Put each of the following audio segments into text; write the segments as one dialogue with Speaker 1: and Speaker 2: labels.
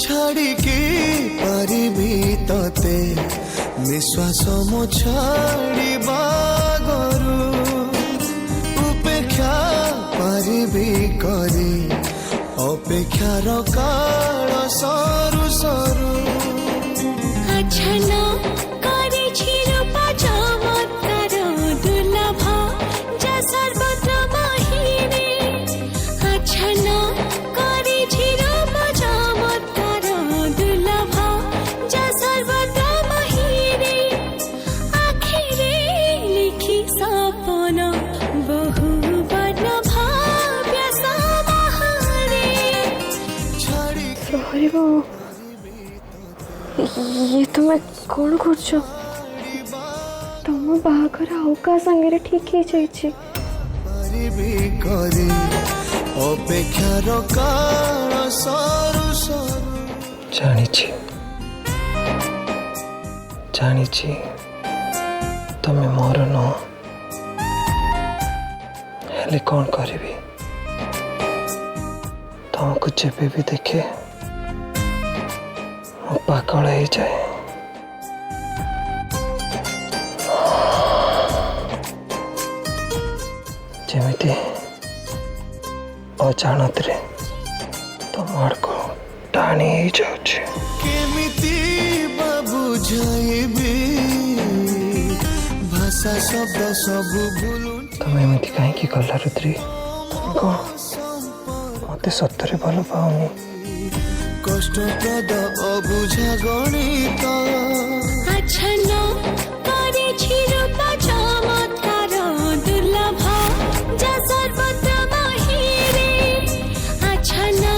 Speaker 1: छाड़िकी पारिबी तते निश्वास मो छाड़िबा गरु उपेक्षा पारिबी करी अपेक्षार काल सरू सरू
Speaker 2: अच्छना करे छिरूपा चमत्कार दुर्लभ जा सर्वत्र महिने अच्छना करे छिरूपा चमत्कार दुर्लभ जा सर्वत्र महिने आखिरे लिखि सपन बहु वर्ण भाव्य समाहारे
Speaker 3: अरे वो ये तुम कौन कर तुम बाहर आउ का संगे ठीक ही जाइए
Speaker 1: अपेक्षार काल सरू सरू
Speaker 4: जानी तमें मोर न हेले कौन करी तुमको जब भी देखे मो पागल हो जाए जमीती अजाणत रे तुम आड़ को टाणी ही जाऊँ
Speaker 1: केमिति बुझाइबी भाषा शब्द सब भूलु
Speaker 4: तुम एमती कहीं कला रुद्री कौन मत सतरे भल पाऊनी
Speaker 1: कष्टप्रद अबुझा गणित
Speaker 2: अच्छना करे छिरूपा चमत्कार दुर्लभ जा सर्वत्र महिरे अच्छना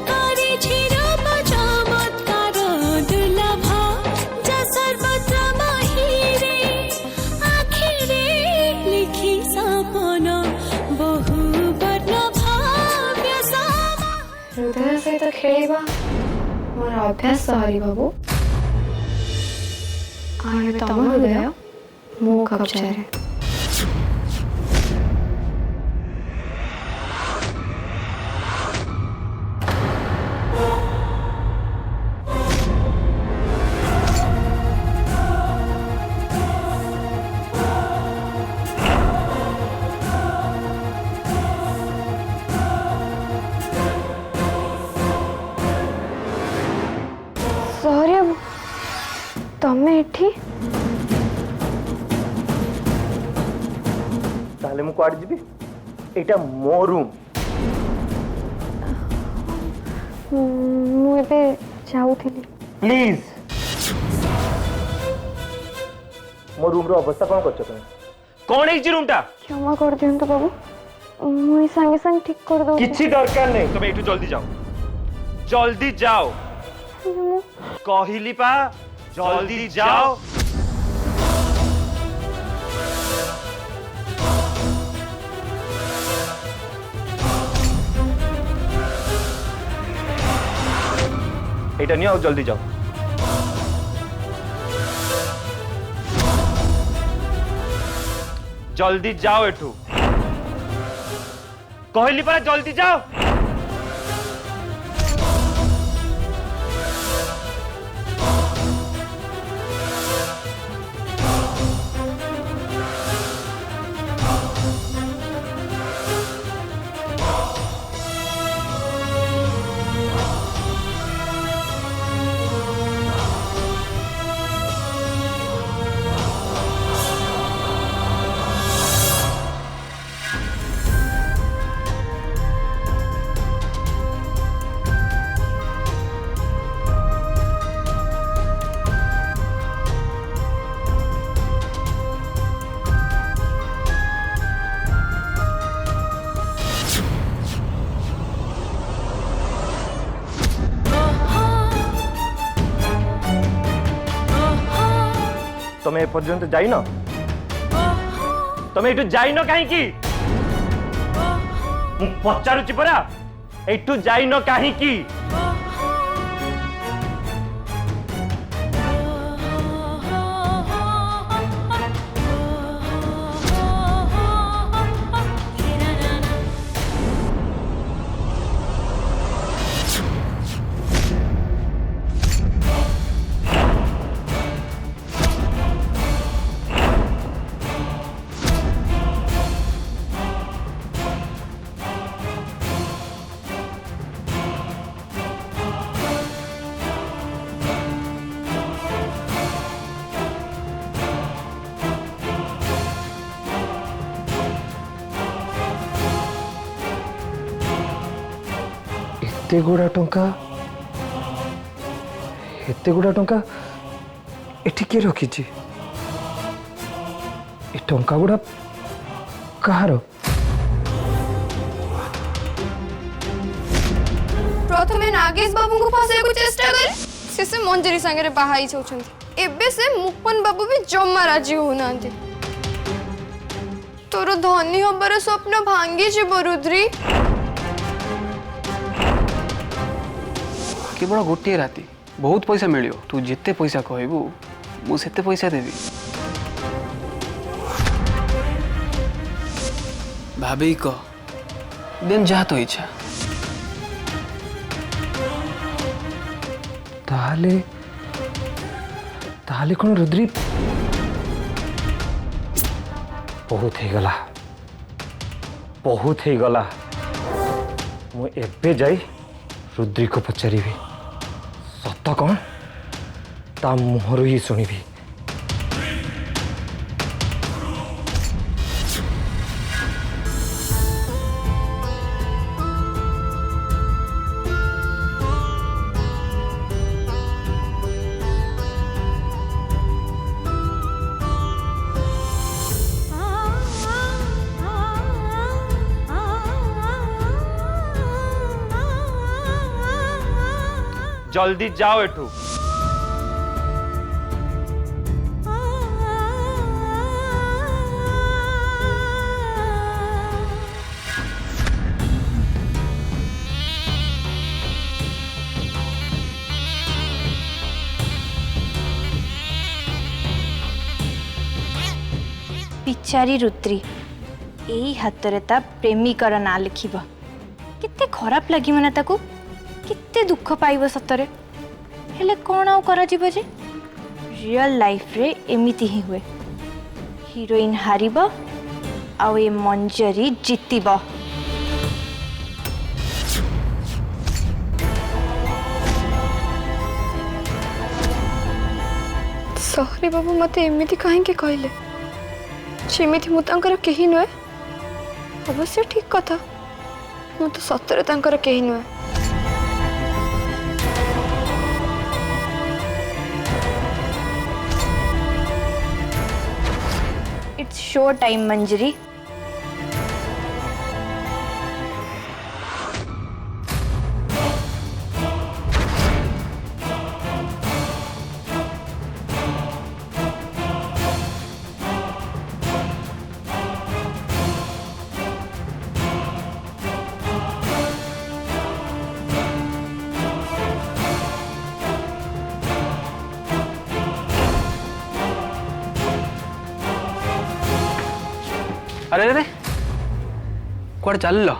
Speaker 2: करे छिरूपा चमत्कार दुर्लभ जा सर्वत्र महिरे आखिरे लिखि सपन बहु वर्ण भाव्य समा
Speaker 3: हृदय सहित खेलिबा मोर अभ्यास हरि बाबू आने तम हृदय मो कब्जारे सॉरी अब तमें एठी
Speaker 5: ताले मु कुआड जीबी एटा मो रूम
Speaker 3: मु एबे जाउथिली
Speaker 5: प्लीज मो रूम रो अवस्था कौन करछ तुम कौन है रूम टा
Speaker 3: क्षमा कर दियंतु बाबू मुई संगे संग ठीक कर दो
Speaker 5: किछि दरकार नहीं तुम एठू जल्दी जाओ कहिली पा जल्दी जाओ एटा नहीं आओ जल्दी जाओ जल्दी जाओ एठू कहली पा जल्दी जाओ तुम एपर्यंत जाइन तुम एठू जाइन कहीं पचारुची परा एठू जाइन कहीं
Speaker 4: एते गुड़ा टंका एठी के रखी टंका गुड़ा कहार
Speaker 3: प्रथमे नागेश बाबू को फसाई को चेष्टा करे से मंजरी संगे बाहाई चाहछंती एबे से मुपन बाबू भी जम्मा राजी होनांती तोर धनी हबार स्वप्न भांगी जीव रुद्री
Speaker 6: केवल गोटे राति बहुत पैसा मिलियो तू जिते पैसा कहबू मु सेते पैसा देवी भाभी कह देन जहाँ तो इच्छा
Speaker 4: ताले कौन रुद्री बहुत ही गला मु एबे जाई रुद्री को पचारि सत कौन ता मुहरु ही शुणी
Speaker 5: जल्दी जाओ एठू
Speaker 7: बिचारी रुद्री यही हाथ रे ता प्रेमिकर ना लिखिब किते खराब लगी ना ताकू किते दुख पाइब सतरे हेले कौन आउ करा जीव जे रियल लाइफ रे एमिति ही हुए हीरोइन हारिब आउ ए मंजरी जीतिब
Speaker 3: सॉरी बाबू मते एमिति कहीं कहले सेमिति मु तांकर केही नुए अवश्य ठीक कथा मु तो सतरे तांकर केही नुए
Speaker 7: इट्स शो टाइम मंजरी
Speaker 6: अरे अरे कुआड़े चल लो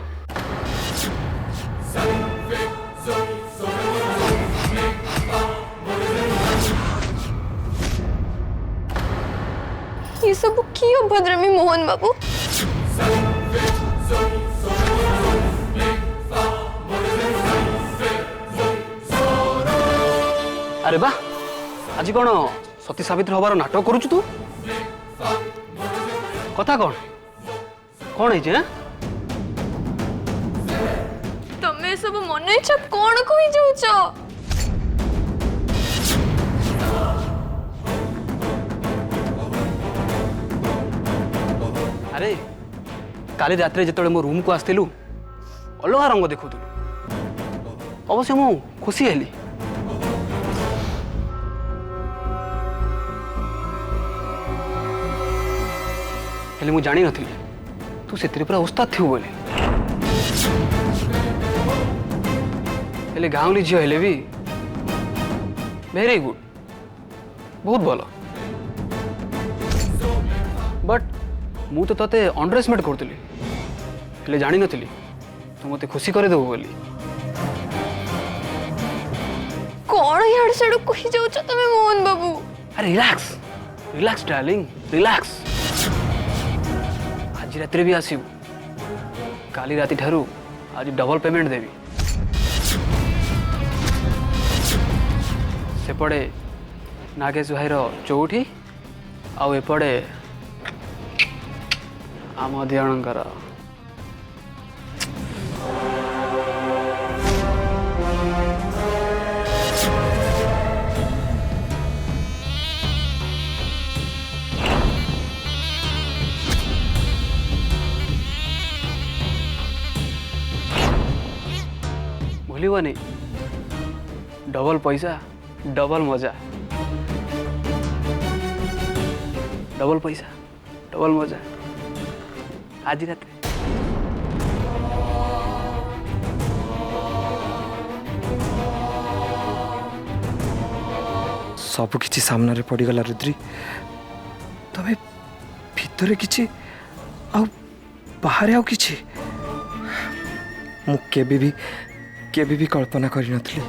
Speaker 3: ये सब की भद्रमी मोहन बाबू
Speaker 6: अरे बा आज कौन सती सावित्री हबार नाटक करुचु तू कथा कौन है
Speaker 3: तमे सब मन इच्छा कौन कही जाउछ
Speaker 6: अरे काली रात जो मो रूम को आसलु अलग रंग देखुलु अवश्य मु खुशी हेली हेले मु जानी नथी तू से पूरा उस्ताद थी बोले हेले गाँवली झील हेले भी वेरी गुड बहुत भल बट मु तो तते अंडर एस्टिमेट करतली हेले जानी नथी तू मते खुशी करे देबो बोली
Speaker 3: कौन यार सेडू कही जाउछ तमे मोहन बाबू
Speaker 6: अरे रिलैक्स रिलैक्स डार्लिंग रिलैक्स आज रात भी आसबू काली राति ठारू आज डबल पेमेंट देवी सेपटे नागेश भाईर चौठी आउ एपटे आम दिजणकर नहीं डबल पैसा डबल मजा डबल पैसा डबल मजा आज रात
Speaker 4: सब किछि सामने पड़गला रुद्री तमें भितर किछि आउ बाहर आउ किछि मु केबे भी कल्पना करि नथली।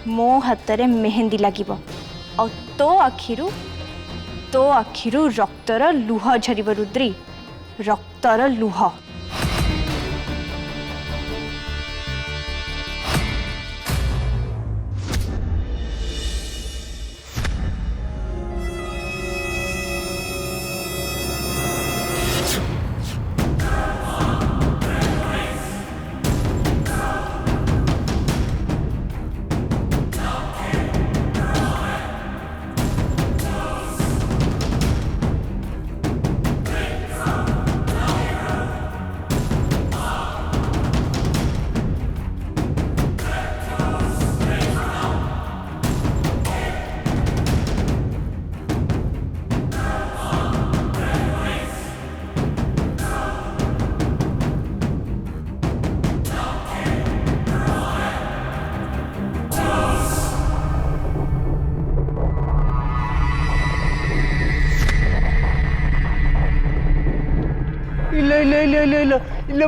Speaker 7: मो हाथ में मेहंदी लगे और तो आखिरु रक्तर लुह झर रुद्री रक्तर लुह।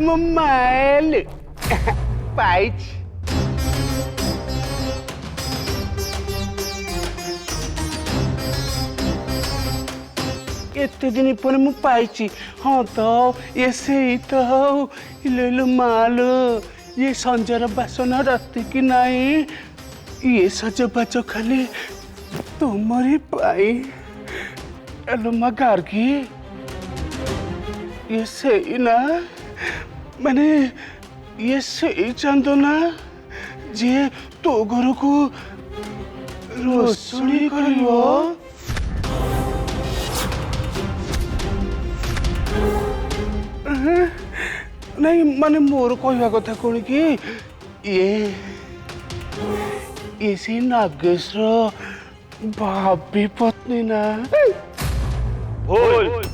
Speaker 8: Mamãe, pai. एते दिन पर मु पाइची हाँ तो ये से ही तो ले मालो ये संजर बासन राति की नहीं ये सजबाज खाली तुमरी पाई एलो मा गार्गी ये से ही ना माने ये से ही चांदो ना जे तो घर को रोशनी करियो नहीं माने मोर कहवा कथा कौन कि ये से नागेश भाभी पत्नी ना
Speaker 5: भूल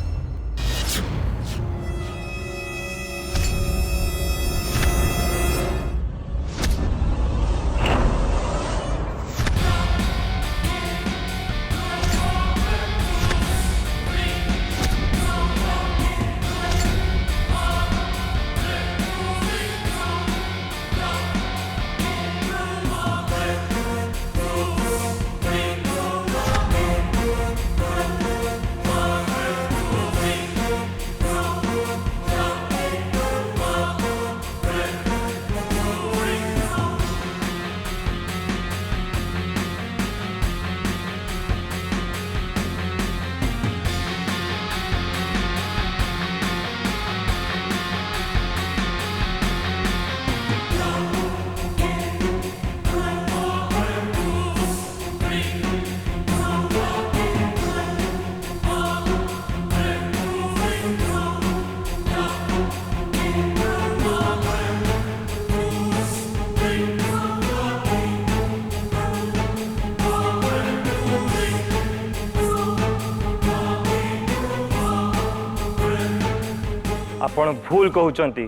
Speaker 5: आपण भूल कहउचंती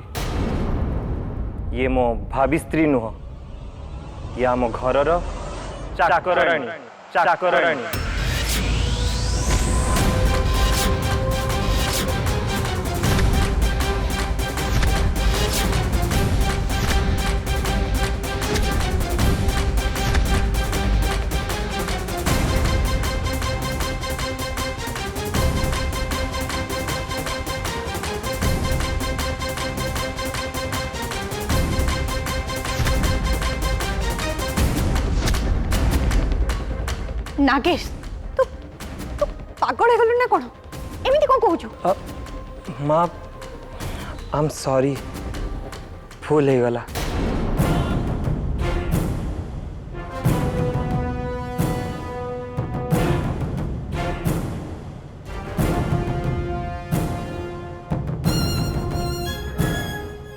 Speaker 5: ये मो भाभी स्त्री नुह ये आम घरर चाकराणी
Speaker 3: नागेश तू तू पागल हो गलु ना कौन एमिति कौन कहूछु
Speaker 4: माँ आई एम सॉरी भूल हो गला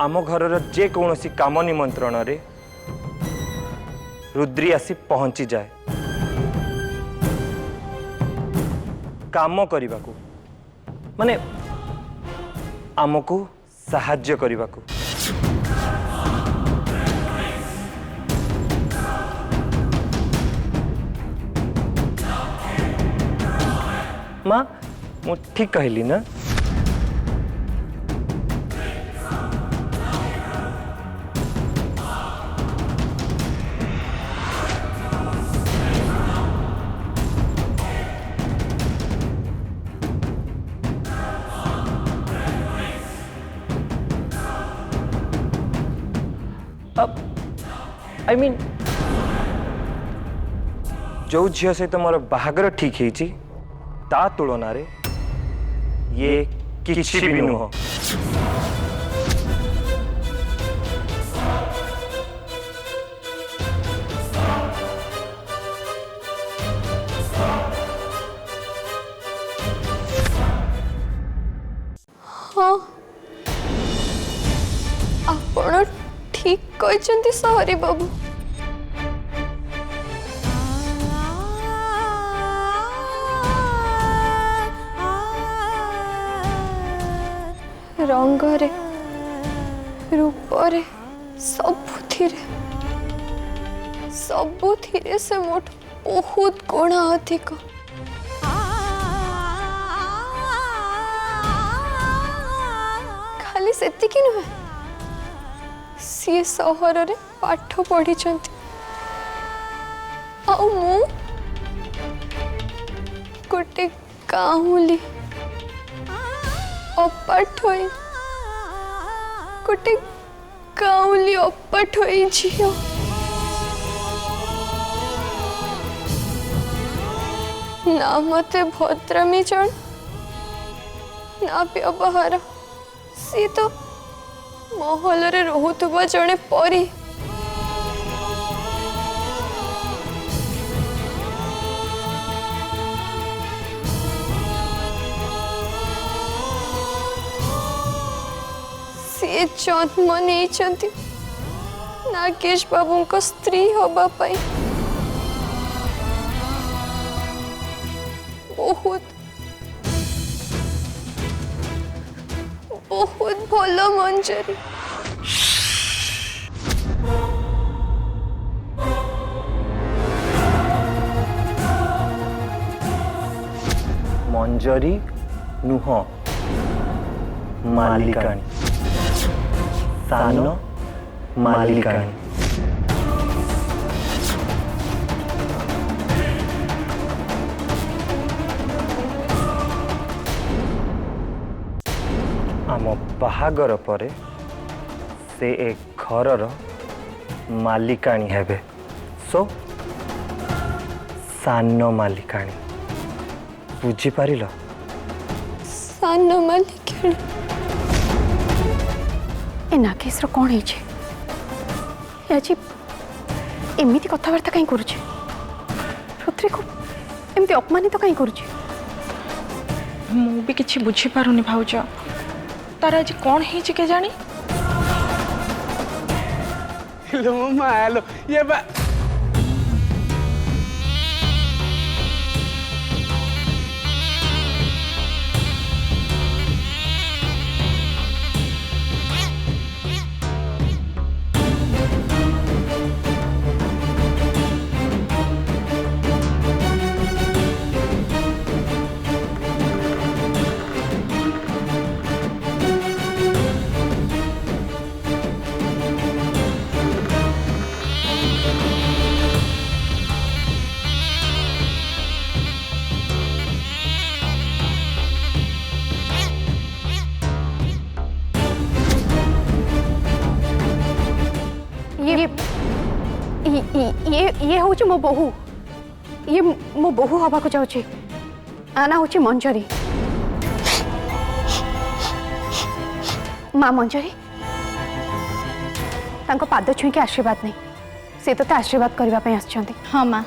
Speaker 4: आम घर जे कौन काम निमंत्रण रे रुद्री आसी पहुंची जाए काम करने को माने आमको साहाଯ୍य करने को माँ मु ठीक कहली ना आई मीन जो झील सहित मोर बाहागर ठीक है ता तुलन रे ये किछि भी नुह
Speaker 3: हाँ आपण ठीक कहते सहरी बाबू रंगरे रूपरे सबुथिरे से मोट बहुत गुण अधिक खाली सेतिकी नुहे सी सहर रे पाठ पढ़ी गोटे गाँवली अपाठ गोटे गाँवली अपाठ झील ना मते भद्रामी जन ना व्यवहार सी तो महल रे रोहुथुबा जने परी सी जन्म नहीं नागेश बाबू को स्त्री होबा पाई बहुत बहुत भलो मंजरी
Speaker 4: मंजरी नुह मालिकाणी सान मालिकाणी आम बाहागर पर से एक घर मालिकाणी हेबे सो सान मालिकाणी बुझी पारिल
Speaker 3: सान मालिकाणी ए नागेश कौन है आज एमती कथबार्ता कहीं करुचे रुद्री को एमती अपमानित कहीं करुचे
Speaker 9: मु भी किछि बुझी पारुनी भाउज तार आज कौन है के जानी
Speaker 8: हेलो मालो ये बा
Speaker 3: ये हूँ मो बहु ये मो बोहू हवा को जाऊँ आना हूँ मंजरी माँ मंजरी तांको पाद छुईके आशीर्वाद नहीं से तो आशीर्वाद करने आसछंती।
Speaker 7: हाँ माँ